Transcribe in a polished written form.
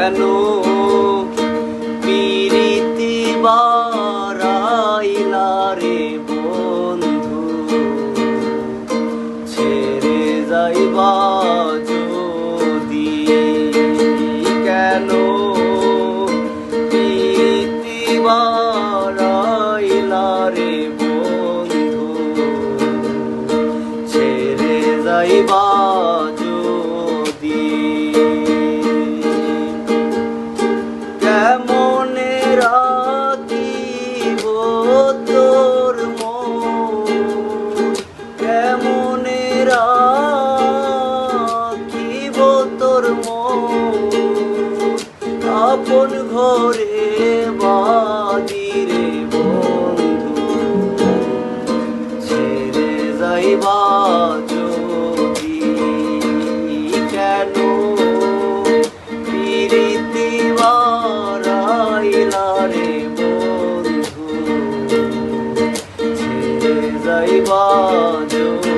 কেন পিরিতি বারাইলা রে বন্ধু, ছেড়ে যাইবা যদি। কেন পিরিতি বারাইলা রে বন্ধু, ছেড়ে যাইবা যদি। কেমনে রাখিব তোর মন, কেমনে রাখিব তোর মন, আপন ঘরে বাদিরে বন্ধু, ছেড়ে যাইবা যদি। কেন পিরিতি বারাইলা রে বন্ধু, ছেড়ে যাইবা যদি।